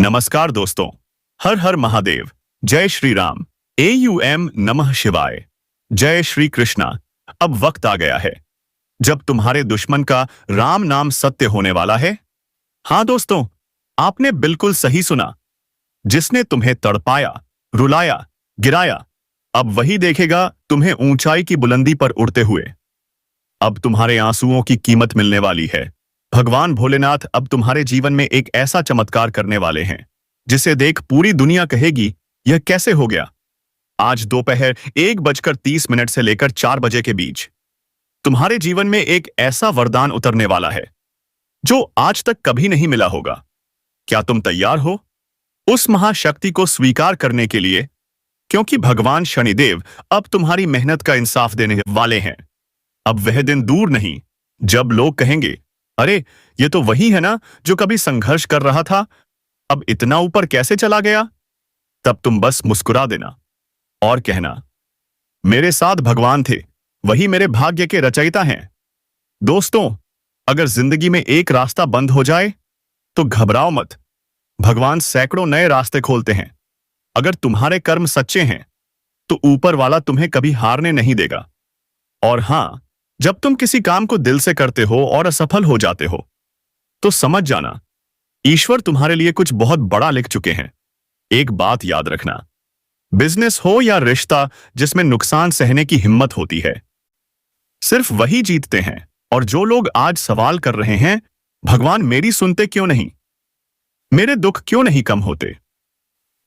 नमस्कार दोस्तों। हर हर महादेव। जय श्री राम। AUM नमः शिवाय। जय श्री कृष्णा। अब वक्त आ गया है जब तुम्हारे दुश्मन का राम नाम सत्य होने वाला है। हाँ दोस्तों, आपने बिल्कुल सही सुना। जिसने तुम्हें तड़पाया, रुलाया, गिराया, अब वही देखेगा तुम्हें ऊंचाई की बुलंदी पर उड़ते हुए। अब तुम्हारे आंसुओं की कीमत मिलने वाली है। भगवान भोलेनाथ अब तुम्हारे जीवन में एक ऐसा चमत्कार करने वाले हैं जिसे देख पूरी दुनिया कहेगी, यह कैसे हो गया। आज दोपहर 1:30 से लेकर 4 बजे के बीच तुम्हारे जीवन में एक ऐसा वरदान उतरने वाला है जो आज तक कभी नहीं मिला होगा। क्या तुम तैयार हो उस महाशक्ति को स्वीकार करने के लिए? क्योंकि भगवान शनिदेव अब तुम्हारी मेहनत का इंसाफ देने वाले हैं। अब वह दिन दूर नहीं जब लोग कहेंगे, अरे ये तो वही है ना जो कभी संघर्ष कर रहा था, अब इतना ऊपर कैसे चला गया। तब तुम बस मुस्कुरा देना और कहना, मेरे साथ भगवान थे, वही मेरे भाग्य के रचयिता हैं। दोस्तों, अगर जिंदगी में एक रास्ता बंद हो जाए तो घबराओ मत। भगवान सैकड़ों नए रास्ते खोलते हैं। अगर तुम्हारे कर्म सच्चे हैं तो ऊपर वाला तुम्हें कभी हारने नहीं देगा। और हां, जब तुम किसी काम को दिल से करते हो और असफल हो जाते हो तो समझ जाना, ईश्वर तुम्हारे लिए कुछ बहुत बड़ा लिख चुके हैं। एक बात याद रखना, बिजनेस हो या रिश्ता जिसमें नुकसान सहने की हिम्मत होती है, सिर्फ वही जीतते हैं। और जो लोग आज सवाल कर रहे हैं, भगवान मेरी सुनते क्यों नहीं, मेरे दुख क्यों नहीं कम होते,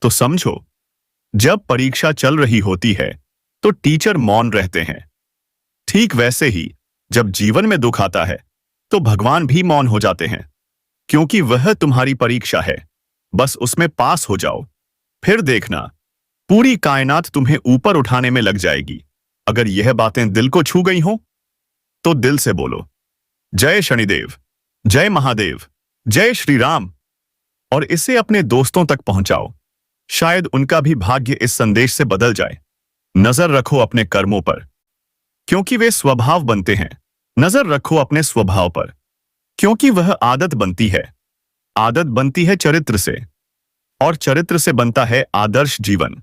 तो समझो, जब परीक्षा चल रही होती है तो टीचर मौन रहते हैं। ठीक वैसे ही जब जीवन में दुख आता है तो भगवान भी मौन हो जाते हैं, क्योंकि वह तुम्हारी परीक्षा है। बस उसमें पास हो जाओ, फिर देखना पूरी कायनात तुम्हें ऊपर उठाने में लग जाएगी। अगर यह बातें दिल को छू गई हो तो दिल से बोलो, जय शनिदेव, जय महादेव, जय श्री राम। और इसे अपने दोस्तों तक पहुंचाओ, शायद उनका भी भाग्य इस संदेश से बदल जाए। नजर रखो अपने कर्मों पर, क्योंकि वे स्वभाव बनते हैं। नजर रखो अपने स्वभाव पर, क्योंकि वह आदत बनती है। आदत बनती है चरित्र से, और चरित्र से बनता है आदर्श जीवन।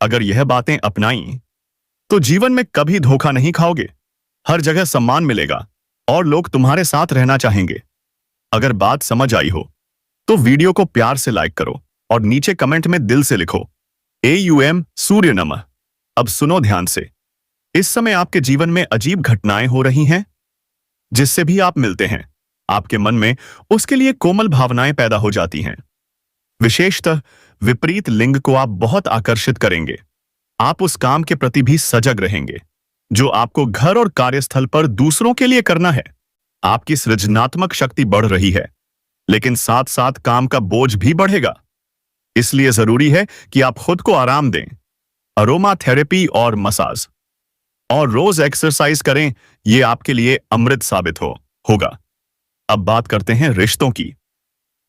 अगर यह बातें अपनाई तो जीवन में कभी धोखा नहीं खाओगे। हर जगह सम्मान मिलेगा और लोग तुम्हारे साथ रहना चाहेंगे। अगर बात समझ आई हो तो वीडियो को प्यार से लाइक करो और नीचे कमेंट में दिल से लिखो, AUM सूर्य नमः। अब सुनो ध्यान से। इस समय आपके जीवन में अजीब घटनाएं हो रही हैं। जिससे भी आप मिलते हैं, आपके मन में उसके लिए कोमल भावनाएं पैदा हो जाती हैं। विशेषतः विपरीत लिंग को आप बहुत आकर्षित करेंगे। आप उस काम के प्रति भी सजग रहेंगे जो आपको घर और कार्यस्थल पर दूसरों के लिए करना है। आपकी सृजनात्मक शक्ति बढ़ रही है, लेकिन साथ साथ काम का बोझ भी बढ़ेगा। इसलिए जरूरी है कि आप खुद को आराम दें। अरोमा थेरेपी और मसाज और रोज एक्सरसाइज करें, यह आपके लिए अमृत साबित होगा। अब बात करते हैं रिश्तों की।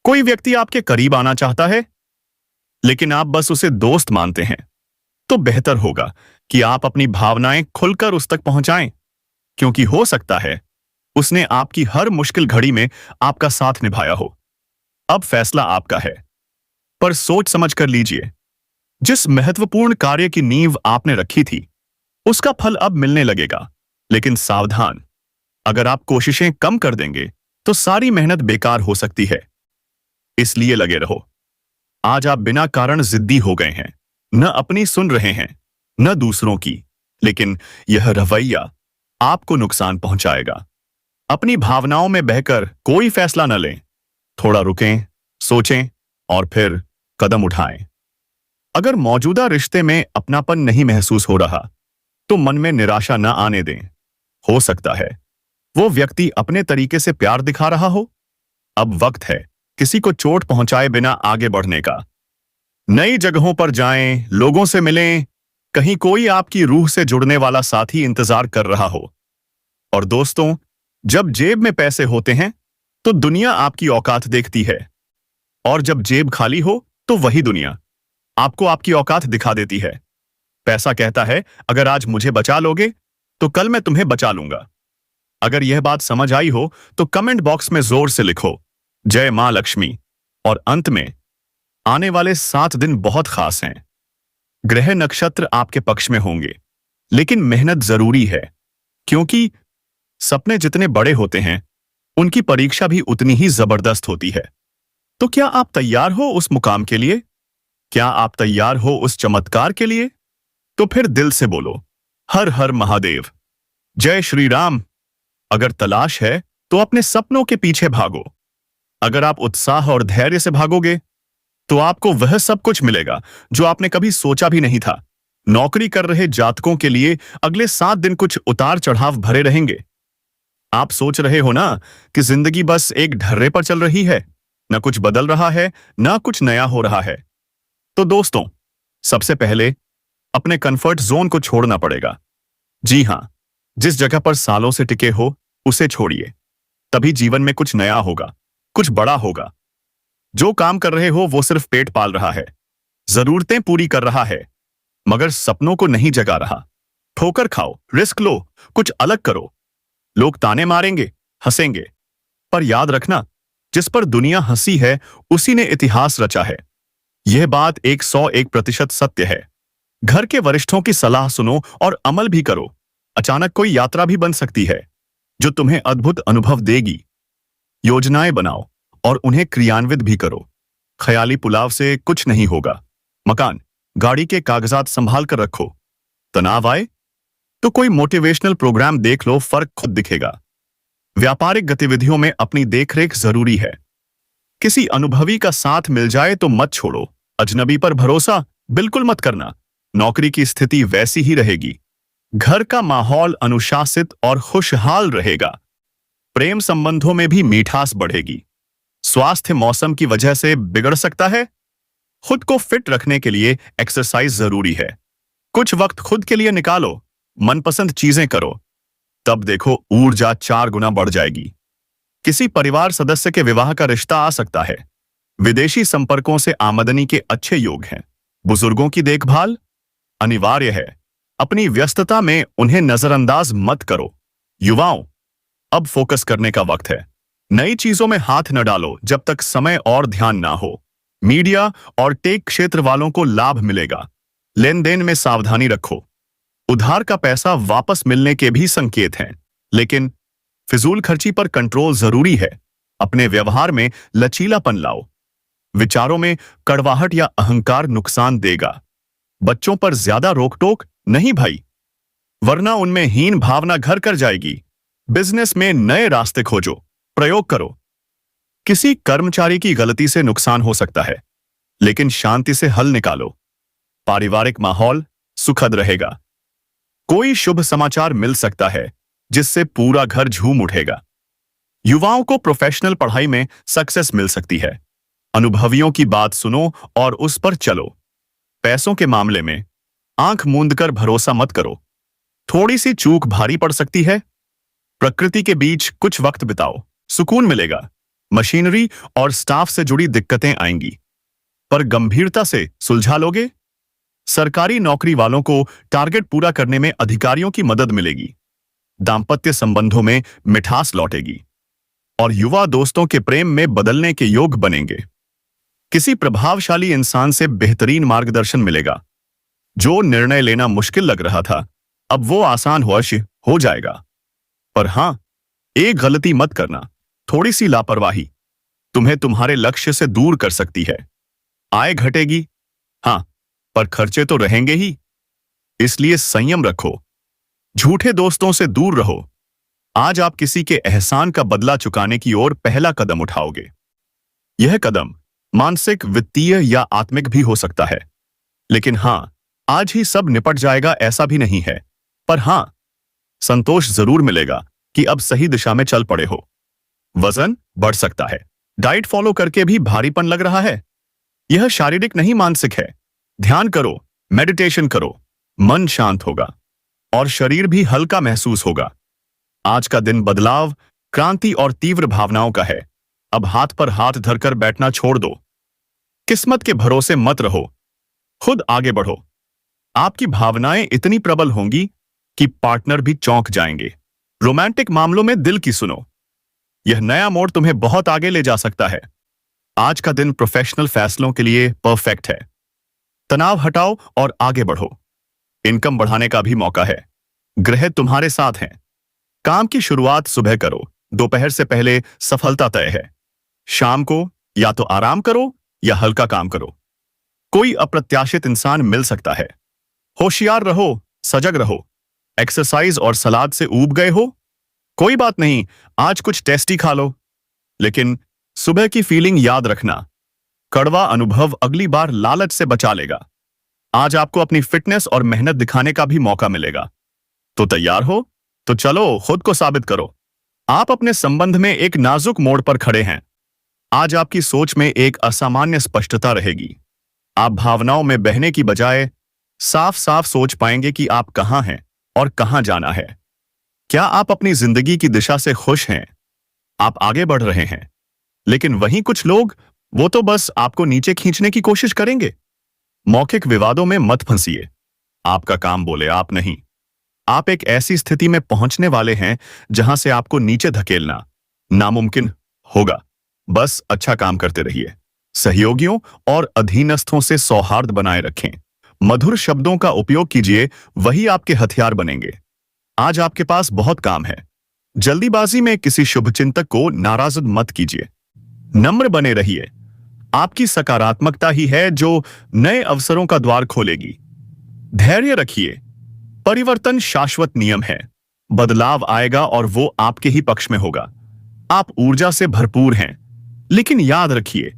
कोई व्यक्ति आपके करीब आना चाहता है, लेकिन आप बस उसे दोस्त मानते हैं, तो बेहतर होगा कि आप अपनी भावनाएं खुलकर उस तक पहुंचाएं, क्योंकि हो सकता है उसने आपकी हर मुश्किल घड़ी में आपका साथ निभाया हो। अब फैसला आपका है, पर सोच समझ कर लीजिए। जिस महत्वपूर्ण कार्य की नींव आपने रखी थी उसका फल अब मिलने लगेगा। लेकिन सावधान, अगर आप कोशिशें कम कर देंगे तो सारी मेहनत बेकार हो सकती है। इसलिए लगे रहो। आज आप बिना कारण जिद्दी हो गए हैं, न अपनी सुन रहे हैं न दूसरों की, लेकिन यह रवैया आपको नुकसान पहुंचाएगा। अपनी भावनाओं में बहकर कोई फैसला न लें। थोड़ा रुकें, सोचें और फिर कदम उठाएं। अगर मौजूदा रिश्ते में अपनापन नहीं महसूस हो रहा तो मन में निराशा न आने दें। हो सकता है वो व्यक्ति अपने तरीके से प्यार दिखा रहा हो। अब वक्त है किसी को चोट पहुंचाए बिना आगे बढ़ने का। नई जगहों पर जाएं, लोगों से मिलें, कहीं कोई आपकी रूह से जुड़ने वाला साथी इंतजार कर रहा हो। और दोस्तों, जब जेब में पैसे होते हैं तो दुनिया आपकी औकात देखती है, और जब जेब खाली हो तो वही दुनिया आपको आपकी औकात दिखा देती है। पैसा कहता है, अगर आज मुझे बचा लोगे तो कल मैं तुम्हें बचा लूंगा। अगर यह बात समझ आई हो तो कमेंट बॉक्स में जोर से लिखो, जय मां लक्ष्मी। और अंत में आने वाले 7 दिन बहुत खास हैं। ग्रह नक्षत्र आपके पक्ष में होंगे, लेकिन मेहनत जरूरी है, क्योंकि सपने जितने बड़े होते हैं उनकी परीक्षा भी उतनी ही जबरदस्त होती है। तो क्या आप तैयार हो उस मुकाम के लिए? क्या आप तैयार हो उस चमत्कार के लिए? तो फिर दिल से बोलो, हर हर महादेव, जय श्री राम। अगर तलाश है तो अपने सपनों के पीछे भागो। अगर आप उत्साह और धैर्य से भागोगे तो आपको वह सब कुछ मिलेगा जो आपने कभी सोचा भी नहीं था। नौकरी कर रहे जातकों के लिए अगले 7 दिन कुछ उतार चढ़ाव भरे रहेंगे। आप सोच रहे हो ना कि जिंदगी बस एक ढर्रे पर चल रही है, न कुछ बदल रहा है, न कुछ नया हो रहा है। तो दोस्तों, सबसे पहले अपने कंफर्ट जोन को छोड़ना पड़ेगा। जी हां, जिस जगह पर सालों से टिके हो उसे छोड़िए। तभी जीवन में कुछ नया होगा, कुछ बड़ा होगा। जो काम कर रहे हो वो सिर्फ पेट पाल रहा है, जरूरतें पूरी कर रहा है, मगर सपनों को नहीं जगा रहा। ठोकर खाओ, रिस्क लो, कुछ अलग करो। लोग ताने मारेंगे, हंसेंगे, पर याद रखना, जिस पर दुनिया हंसी है उसी ने इतिहास रचा है। यह बात 101% सत्य है। घर के वरिष्ठों की सलाह सुनो और अमल भी करो। अचानक कोई यात्रा भी बन सकती है जो तुम्हें अद्भुत अनुभव देगी। योजनाएं बनाओ और उन्हें क्रियान्वित भी करो। ख्याली पुलाव से कुछ नहीं होगा। मकान, गाड़ी के कागजात संभाल कर रखो। तनाव आए तो कोई मोटिवेशनल प्रोग्राम देख लो, फर्क खुद दिखेगा। व्यापारिक गतिविधियों में अपनी देखरेख जरूरी है। किसी अनुभवी का साथ मिल जाए तो मत छोड़ो। अजनबी पर भरोसा बिल्कुल मत करना। नौकरी की स्थिति वैसी ही रहेगी। घर का माहौल अनुशासित और खुशहाल रहेगा। प्रेम संबंधों में भी मिठास बढ़ेगी। स्वास्थ्य मौसम की वजह से बिगड़ सकता है। खुद को फिट रखने के लिए एक्सरसाइज जरूरी है। कुछ वक्त खुद के लिए निकालो, मनपसंद चीजें करो, तब देखो ऊर्जा 4 गुना बढ़ जाएगी। किसी परिवार सदस्य के विवाह का रिश्ता आ सकता है। विदेशी संपर्कों से आमदनी के अच्छे योग हैं। बुजुर्गों की देखभाल अनिवार्य है। अपनी व्यस्तता में उन्हें नजरअंदाज मत करो। युवाओं, अब फोकस करने का वक्त है। नई चीजों में हाथ न डालो जब तक समय और ध्यान ना हो। मीडिया और टेक क्षेत्र वालों को लाभ मिलेगा। लेन देन में सावधानी रखो। उधार का पैसा वापस मिलने के भी संकेत हैं, लेकिन फिजूल खर्ची पर कंट्रोल जरूरी है। अपने व्यवहार में लचीलापन लाओ। विचारों में कड़वाहट या अहंकार नुकसान देगा। बच्चों पर ज्यादा रोक टोक नहीं भाई, वरना उनमें हीन भावना घर कर जाएगी। बिजनेस में नए रास्ते खोजो, प्रयोग करो। किसी कर्मचारी की गलती से नुकसान हो सकता है, लेकिन शांति से हल निकालो। पारिवारिक माहौल सुखद रहेगा। कोई शुभ समाचार मिल सकता है जिससे पूरा घर झूम उठेगा। युवाओं को प्रोफेशनल पढ़ाई में सक्सेस मिल सकती है। अनुभवियों की बात सुनो और उस पर चलो। पैसों के मामले में आंख मूंद कर भरोसा मत करो। थोड़ी सी चूक भारी पड़ सकती है। प्रकृति के बीच कुछ वक्त बिताओ, सुकून मिलेगा। मशीनरी और स्टाफ से जुड़ी दिक्कतें आएंगी, पर गंभीरता से सुलझा लोगे। सरकारी नौकरी वालों को टारगेट पूरा करने में अधिकारियों की मदद मिलेगी। दाम्पत्य संबंधों में मिठास लौटेगी और युवा दोस्तों के प्रेम में बदलने के योग बनेंगे। किसी प्रभावशाली इंसान से बेहतरीन मार्गदर्शन मिलेगा। जो निर्णय लेना मुश्किल लग रहा था, अब वो आसान हो जाएगा। पर हां, एक गलती मत करना। थोड़ी सी लापरवाही तुम्हें तुम्हारे लक्ष्य से दूर कर सकती है। आय घटेगी, हां, पर खर्चे तो रहेंगे ही, इसलिए संयम रखो। झूठे दोस्तों से दूर रहो। आज आप किसी के एहसान का बदला चुकाने की ओर पहला कदम उठाओगे। यह कदम मानसिक, वित्तीय या आत्मिक भी हो सकता है। लेकिन हां, आज ही सब निपट जाएगा ऐसा भी नहीं है। पर हां, संतोष जरूर मिलेगा कि अब सही दिशा में चल पड़े हो। वजन बढ़ सकता है। डाइट फॉलो करके भी भारीपन लग रहा है। यह शारीरिक नहीं, मानसिक है। ध्यान करो, मेडिटेशन करो, मन शांत होगा और शरीर भी हल्का महसूस होगा। आज का दिन बदलाव, क्रांति और तीव्र भावनाओं का है। अब हाथ पर हाथ धरकर बैठना छोड़ दो। किस्मत के भरोसे मत रहो, खुद आगे बढ़ो। आपकी भावनाएं इतनी प्रबल होंगी कि पार्टनर भी चौंक जाएंगे। रोमांटिक मामलों में दिल की सुनो। यह नया मोड़ तुम्हें बहुत आगे ले जा सकता है। आज का दिन प्रोफेशनल फैसलों के लिए परफेक्ट है। तनाव हटाओ और आगे बढ़ो। इनकम बढ़ाने का भी मौका है। ग्रह तुम्हारे साथ हैं। काम की शुरुआत सुबह करो, दोपहर से पहले सफलता तय है। शाम को या तो आराम करो या हल्का काम करो। कोई अप्रत्याशित इंसान मिल सकता है। होशियार रहो, सजग रहो। एक्सरसाइज और सलाद से ऊब गए हो? कोई बात नहीं, आज कुछ टेस्टी खा लो। लेकिन सुबह की फीलिंग याद रखना। कड़वा अनुभव अगली बार लालच से बचा लेगा। आज आपको अपनी फिटनेस और मेहनत दिखाने का भी मौका मिलेगा। तो तैयार हो? तो चलो खुद को साबित करो। आप अपने संबंध में एक नाजुक मोड़ पर खड़े हैं। आज आपकी सोच में एक असामान्य स्पष्टता रहेगी। आप भावनाओं में बहने की बजाय साफ साफ सोच पाएंगे कि आप कहां हैं और कहां जाना है। क्या आप अपनी जिंदगी की दिशा से खुश हैं? आप आगे बढ़ रहे हैं। लेकिन वहीं कुछ लोग, वो तो बस आपको नीचे खींचने की कोशिश करेंगे। मौखिक विवादों में मत फंसिए। आपका काम बोले आप नहीं। आप एक ऐसी स्थिति में पहुंचने वाले हैं जहां से आपको नीचे धकेलना नामुमकिन होगा। बस अच्छा काम करते रहिए। सहयोगियों और अधीनस्थों से सौहार्द बनाए रखें। मधुर शब्दों का उपयोग कीजिए, वही आपके हथियार बनेंगे। आज आपके पास बहुत काम है। जल्दीबाजी में किसी शुभचिंतक को नाराज मत कीजिए। नम्र बने रहिए। आपकी सकारात्मकता ही है जो नए अवसरों का द्वार खोलेगी। धैर्य रखिए। परिवर्तन शाश्वत नियम है। बदलाव आएगा और वो आपके ही पक्ष में होगा। आप ऊर्जा से भरपूर हैं। लेकिन याद रखिए,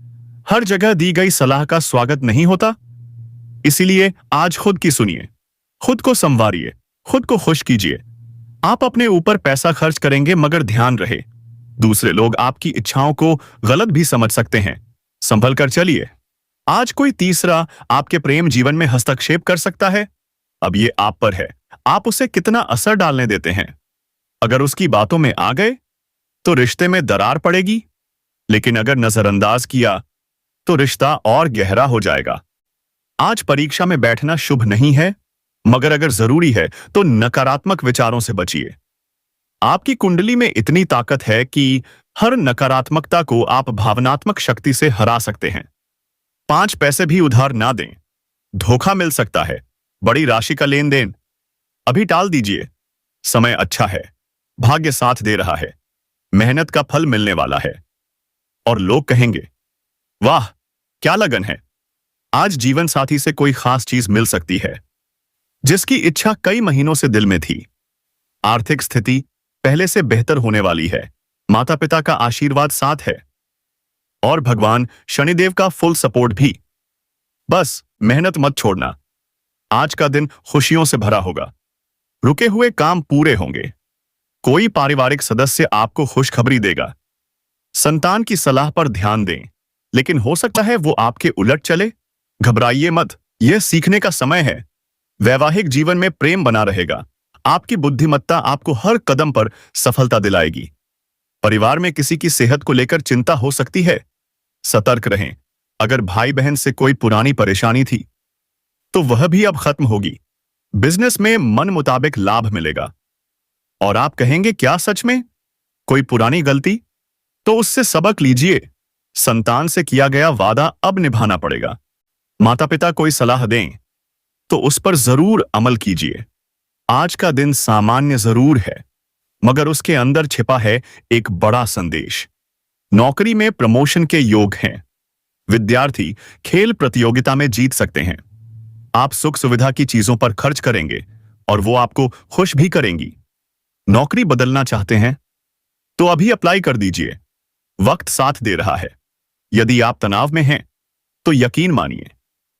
हर जगह दी गई सलाह का स्वागत नहीं होता। इसीलिए आज खुद की सुनिए। खुद को संवारिए। खुद को खुश कीजिए। आप अपने ऊपर पैसा खर्च करेंगे, मगर ध्यान रहे, दूसरे लोग आपकी इच्छाओं को गलत भी समझ सकते हैं। संभल कर चलिए। आज कोई तीसरा आपके प्रेम जीवन में हस्तक्षेप कर सकता है। अब ये आप पर है, आप उसे कितना असर डालने देते हैं। अगर उसकी बातों में आ गए तो रिश्ते में दरार पड़ेगी। लेकिन अगर नजरअंदाज किया तो रिश्ता और गहरा हो जाएगा। आज परीक्षा में बैठना शुभ नहीं है, मगर अगर जरूरी है तो नकारात्मक विचारों से बचिए। आपकी कुंडली में इतनी ताकत है कि हर नकारात्मकता को आप भावनात्मक शक्ति से हरा सकते हैं। 5 पैसे भी उधार ना दें। धोखा मिल सकता है। बड़ी राशि का लेन देन अभी टाल दीजिए। समय अच्छा है। भाग्य साथ दे रहा है। मेहनत का फल मिलने वाला है। और लोग कहेंगे, वाह क्या लगन है। आज जीवन साथी से कोई खास चीज मिल सकती है जिसकी इच्छा कई महीनों से दिल में थी। आर्थिक स्थिति पहले से बेहतर होने वाली है। माता पिता का आशीर्वाद साथ है और भगवान शनिदेव का फुल सपोर्ट भी। बस मेहनत मत छोड़ना। आज का दिन खुशियों से भरा होगा। रुके हुए काम पूरे होंगे। कोई पारिवारिक सदस्य आपको खुशखबरी देगा। संतान की सलाह पर ध्यान दें, लेकिन हो सकता है वो आपके उलट चले। घबराइए मत, यह सीखने का समय है। वैवाहिक जीवन में प्रेम बना रहेगा। आपकी बुद्धिमत्ता आपको हर कदम पर सफलता दिलाएगी। परिवार में किसी की सेहत को लेकर चिंता हो सकती है। सतर्क रहें। अगर भाई बहन से कोई पुरानी परेशानी थी तो वह भी अब खत्म होगी। बिजनेस में मन मुताबिक लाभ मिलेगा और आप कहेंगे, क्या सच में? कोई पुरानी गलती? तो उससे सबक लीजिए। संतान से किया गया वादा अब निभाना पड़ेगा। माता पिता कोई सलाह दें तो उस पर जरूर अमल कीजिए। आज का दिन सामान्य जरूर है, मगर उसके अंदर छिपा है एक बड़ा संदेश। नौकरी में प्रमोशन के योग हैं। विद्यार्थी खेल प्रतियोगिता में जीत सकते हैं। आप सुख सुविधा की चीजों पर खर्च करेंगे और वो आपको खुश भी करेंगी। नौकरी बदलना चाहते हैं तो अभी अप्लाई कर दीजिए। वक्त साथ दे रहा है। यदि आप तनाव में हैं तो यकीन मानिए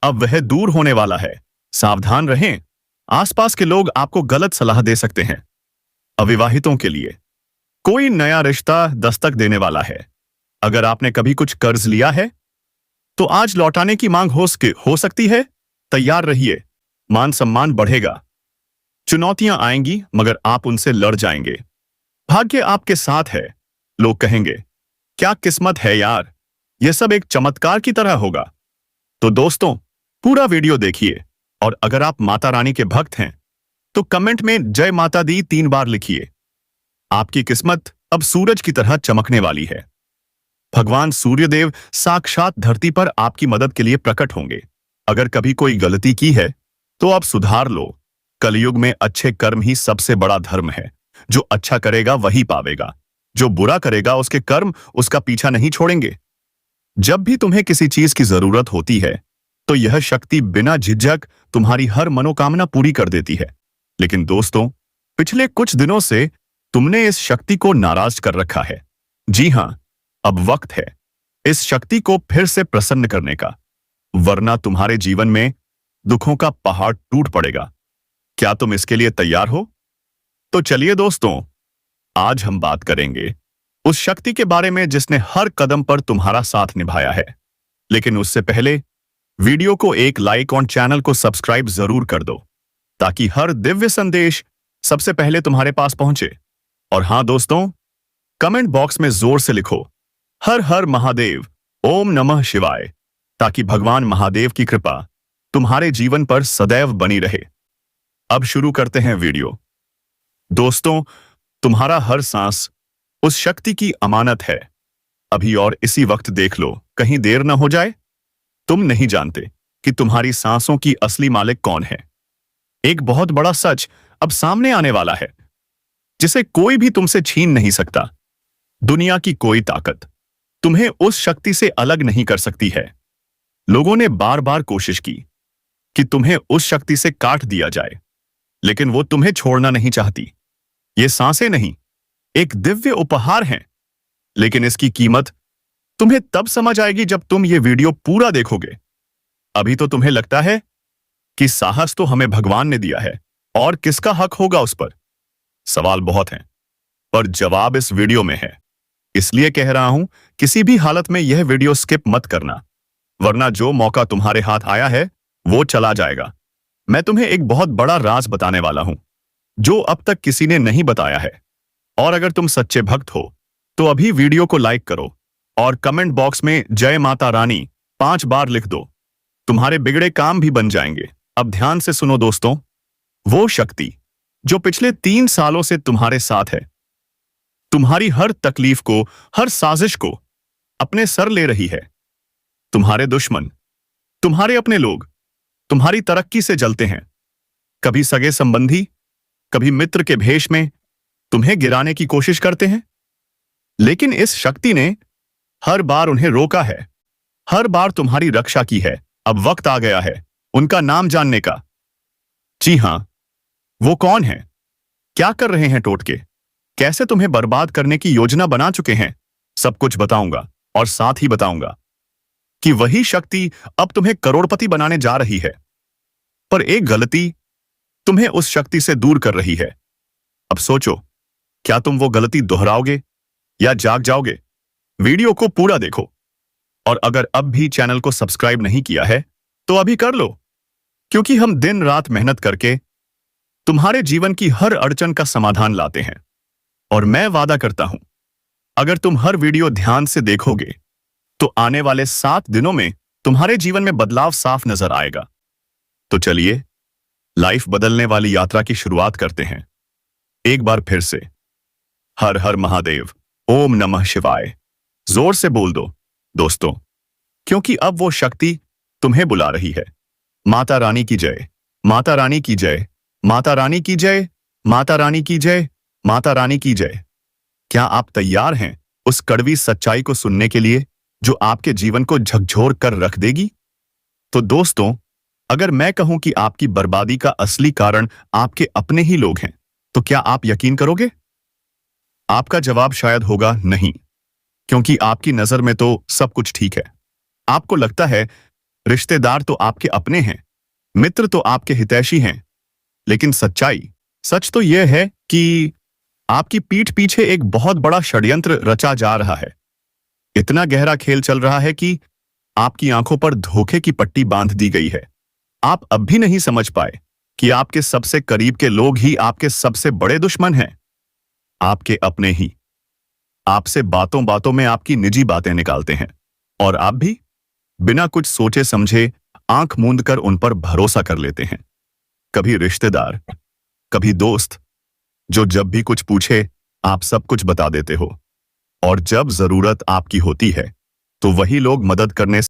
अब वह दूर होने वाला है। सावधान रहें, आसपास के लोग आपको गलत सलाह दे सकते हैं। अविवाहितों के लिए कोई नया रिश्ता दस्तक देने वाला है। अगर आपने कभी कुछ कर्ज लिया है तो आज लौटाने की मांग हो सकती है। तैयार रहिए, मान सम्मान बढ़ेगा। चुनौतियां आएंगी, मगर आप उनसे लड़ जाएंगे। भाग्य आपके साथ है। लोग कहेंगे, क्या किस्मत है यार, यह सब एक चमत्कार की तरह होगा। तो दोस्तों, पूरा वीडियो देखिए और अगर आप माता रानी के भक्त हैं तो कमेंट में जय माता दी 3 बार लिखिए। आपकी किस्मत अब सूरज की तरह चमकने वाली है। भगवान सूर्यदेव साक्षात धरती पर आपकी मदद के लिए प्रकट होंगे। अगर कभी कोई गलती की है तो आप सुधार लो। कलयुग में अच्छे कर्म ही सबसे बड़ा धर्म है। जो अच्छा करेगा वही पावेगा, जो बुरा करेगा उसके कर्म उसका पीछा नहीं छोड़ेंगे। जब भी तुम्हें किसी चीज की जरूरत होती है तो यह शक्ति बिना झिझक तुम्हारी हर मनोकामना पूरी कर देती है। लेकिन दोस्तों, पिछले कुछ दिनों से तुमने इस शक्ति को नाराज कर रखा है। जी हां, अब वक्त है इस शक्ति को फिर से प्रसन्न करने का, वरना तुम्हारे जीवन में दुखों का पहाड़ टूट पड़ेगा। क्या तुम इसके लिए तैयार हो? तो चलिए दोस्तों, आज हम बात करेंगे उस शक्ति के बारे में जिसने हर कदम पर तुम्हारा साथ निभाया है। लेकिन उससे पहले वीडियो को एक लाइक और चैनल को सब्सक्राइब जरूर कर दो, ताकि हर दिव्य संदेश सबसे पहले तुम्हारे पास पहुंचे। और हां दोस्तों, कमेंट बॉक्स में जोर से लिखो हर हर महादेव, ओम नमः शिवाय, ताकि भगवान महादेव की कृपा तुम्हारे जीवन पर सदैव बनी रहे। अब शुरू करते हैं वीडियो। दोस्तों, तुम्हारा हर सांस उस शक्ति की अमानत है। अभी और इसी वक्त देख लो, कहीं देर न हो जाए। तुम नहीं जानते कि तुम्हारी सांसों की असली मालिक कौन है। एक बहुत बड़ा सच अब सामने आने वाला है, जिसे कोई भी तुमसे छीन नहीं सकता। दुनिया की कोई ताकत तुम्हें उस शक्ति से अलग नहीं कर सकती है। लोगों ने बार बार कोशिश की कि तुम्हें उस शक्ति से काट दिया जाए, लेकिन वो तुम्हें छोड़ना नहीं चाहती। ये सांसें नहीं, एक दिव्य उपहार हैं, लेकिन इसकी कीमत तुम्हें तब समझ आएगी जब तुम ये वीडियो पूरा देखोगे। अभी तो तुम्हें लगता है कि साहस तो हमें भगवान ने दिया है और किसका हक होगा उस पर। सवाल बहुत हैं, पर जवाब इस वीडियो में है। इसलिए कह रहा हूं, किसी भी हालत में यह वीडियो स्किप मत करना, वरना जो मौका तुम्हारे हाथ आया है वो चला जाएगा। मैं तुम्हें एक बहुत बड़ा राज बताने वाला हूं, जो अब तक किसी ने नहीं बताया है। और अगर तुम सच्चे भक्त हो तो अभी वीडियो को लाइक करो और कमेंट बॉक्स में जय माता रानी 5 बार लिख दो। तुम्हारे बिगड़े काम भी बन जाएंगे। अब ध्यान से सुनो दोस्तों, वो शक्ति जो पिछले 3 सालों से तुम्हारे साथ है, तुम्हारी हर तकलीफ को, हर साजिश को अपने सर ले रही है। तुम्हारे दुश्मन, तुम्हारे अपने लोग तुम्हारी तरक्की से जलते हैं। कभी सगे संबंधी, कभी मित्र के भेष में तुम्हें गिराने की कोशिश करते हैं, लेकिन इस शक्ति ने हर बार उन्हें रोका है, हर बार तुम्हारी रक्षा की है। अब वक्त आ गया है उनका नाम जानने का। जी हां, वो कौन है, क्या कर रहे हैं टोटके, कैसे तुम्हें बर्बाद करने की योजना बना चुके हैं, सब कुछ बताऊंगा। और साथ ही बताऊंगा कि वही शक्ति अब तुम्हें करोड़पति बनाने जा रही है। पर एक गलती तुम्हें उस शक्ति से दूर कर रही है। अब सोचो, क्या तुम वो गलती दोहराओगे या जाग जाओगे? वीडियो को पूरा देखो, और अगर अब भी चैनल को सब्सक्राइब नहीं किया है तो अभी कर लो, क्योंकि हम दिन रात मेहनत करके तुम्हारे जीवन की हर अड़चन का समाधान लाते हैं। और मैं वादा करता हूं, अगर तुम हर वीडियो ध्यान से देखोगे तो आने वाले 7 दिनों में तुम्हारे जीवन में बदलाव साफ नजर आएगा। तो चलिए, लाइफ बदलने वाली यात्रा की शुरुआत करते हैं। एक बार फिर से हर हर महादेव, ओम नमः शिवाय जोर से बोल दो दोस्तों, क्योंकि अब वो शक्ति तुम्हें बुला रही है। माता रानी की जय, माता रानी की जय, माता रानी की जय, माता रानी की जय, माता रानी की जय। क्या आप तैयार हैं उस कड़वी सच्चाई को सुनने के लिए जो आपके जीवन को झकझोर कर रख देगी? तो दोस्तों, अगर मैं कहूं कि आपकी बर्बादी का असली कारण आपके अपने ही लोग हैं, तो क्या आप यकीन करोगे? आपका जवाब शायद होगा नहीं, क्योंकि आपकी नजर में तो सब कुछ ठीक है। आपको लगता है रिश्तेदार तो आपके अपने हैं, मित्र तो आपके हितैषी हैं, लेकिन सच तो यह है कि आपकी पीठ पीछे एक बहुत बड़ा षड्यंत्र रचा जा रहा है। इतना गहरा खेल चल रहा है कि आपकी आंखों पर धोखे की पट्टी बांध दी गई है। आप अब भी नहीं समझ पाए कि आपके सबसे करीब के लोग ही आपके सबसे बड़े दुश्मन हैं। आपके अपने ही आपसे बातों बातों में आपकी निजी बातें निकालते हैं, और आप भी बिना कुछ सोचे समझे आंख मूंद कर उन पर भरोसा कर लेते हैं। कभी रिश्तेदार, कभी दोस्त, जो जब भी कुछ पूछे आप सब कुछ बता देते हो। और जब जरूरत आपकी होती है तो वही लोग मदद करने